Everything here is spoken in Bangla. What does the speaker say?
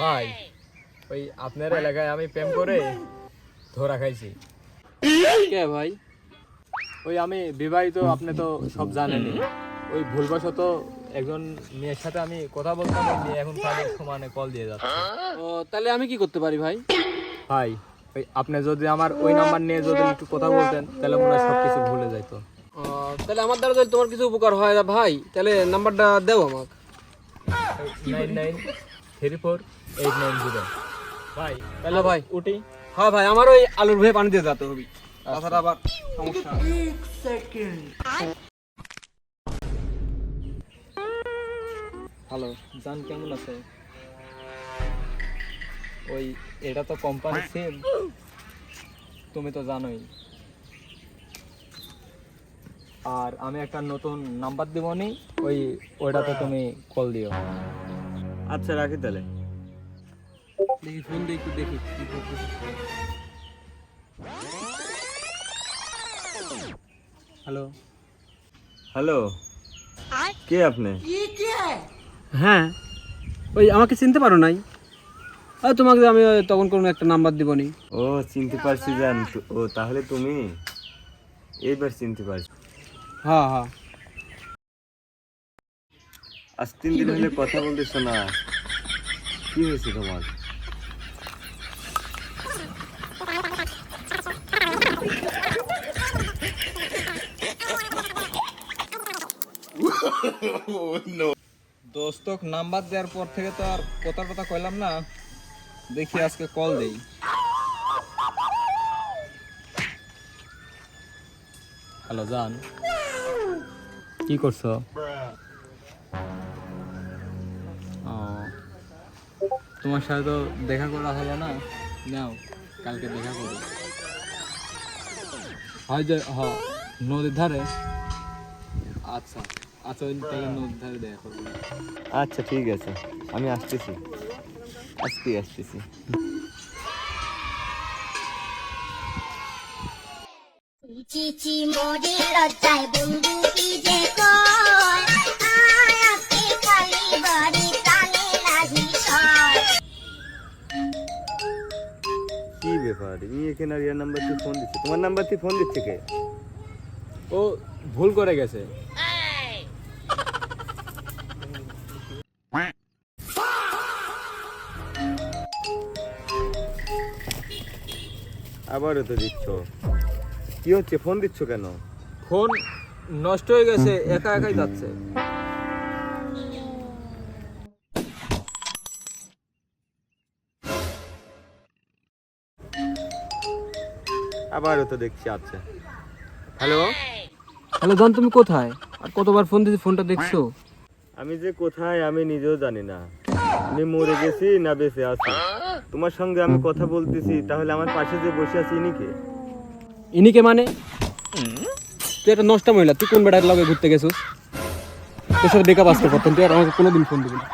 ভাই ওই আপনার এলাকায় আমি প্রেম করে ধরা খাইছি। কে ভাই? ওই আমি বিবাহিত, আপনি তো সব জানেনই। ওই ভুলবশত একজন মেয়ের সাথে আমি কথা বলতাম, ওই মেয়ে এখন তাদের সমানে কল দিয়ে যাচ্ছে। ও তাহলে আমি কি করতে পারি ভাই? ভাই ওই আপনি যদি আমার ওই নাম্বার নিয়ে যদি একটু কথা বলতেন তাহলে মনে হয় সব কিছু ভুলে যাইতো। তাহলে আমার দ্বারা যদি তোমার কিছু উপকার হয় না ভাই, তাহলে নাম্বারটা দেও আমাকে। 993489 ভাই। তাহলে ভাই উঠি। হ্যাঁ ভাই, আমার ওই আলুর ভয়ে পানি দিয়ে যেতে হবে, তাছাড়া আবার সমস্যা। হ্যালো জান, কেমন আছো? ওই এটা তো কোম্পানির সিম, তুমি তো জানোই। আর আমি একটা নতুন নাম্বার দেবনি, ওইটাতে তুমি কল দিও। আচ্ছা রাখি তাহলে। দেখি ফোন দিয়ে একটু দেখি কি করতেছে। হ্যালো হ্যালো, কে আপনি? হ্যাঁ, ওই আমাকে চিনতে পারো নাই? তোমাকে আমি তখন কোনো একটা নাম্বার দিবনি। ও চিনতে পারছি জান। ও তাহলে তুমি এইবার চিনতে পারছি। হ্যাঁ হ্যাঁ। আজ 3 দিন হলে কথা বলতেছো না, কি হয়েছে তোমার? দোস্ত নাম্বার দেওয়ার পর থেকে তো আর কথা কইলাম না, দেখি আজকে কল দেই। হ্যালো জান, কি করছো? ও, তোমার সাথে তো দেখা করা হলো না, নাও কালকে দেখা করি। হয় যে নদীর ধারে। আচ্ছা আচ্ছা, ওই তাহলে নদীর ধারে দেখা করবো। আচ্ছা ঠিক আছে, আমি আসতেছি, আজকেই আসতেছি। চিচি মোরে লজ্জায় বন্ধু কি যে কয়, আয় আজকে খালি বাড়ি প্রাণে লাগি সয়। কি ব্যাপার, তুমি এখানে আর ইয়ার নাম্বার থেকে ফোন দিচ্ছে? তোমার নাম্বার থেকে ফোন দিচ্ছে কে? ও ভুল করে গেছে। আবারও তো দিচ্ছ, কি হচ্ছে? ফোন দিচ্ছ কেন? ফোন নষ্ট হয়ে গেছে, একা একাই যাচ্ছে। আবারও তো দেখছি। আচ্ছা হ্যালো, হ্যালো জান, তুমি কোথায়? আর কতবার ফোন দিয়েছি, ফোনটা দেখছো? আমি যে কোথায় আমি নিজেও জানি না। আমি মরে গেছি না বেঁচে আছি? তোমার সঙ্গে আমি কথা বলতেছি, তাহলে আমার পাশে যে বসে আছি ইনি কে? ইনিকে মানে? তুই একটা নষ্ট মহিলা, তুই কোন বেটার লগে ঘুরতে গেছিস? তোর সাথে বেকআপ আসতে পারতাম, তুই আর আমাকে কোনোদিন ফোন দিবি না।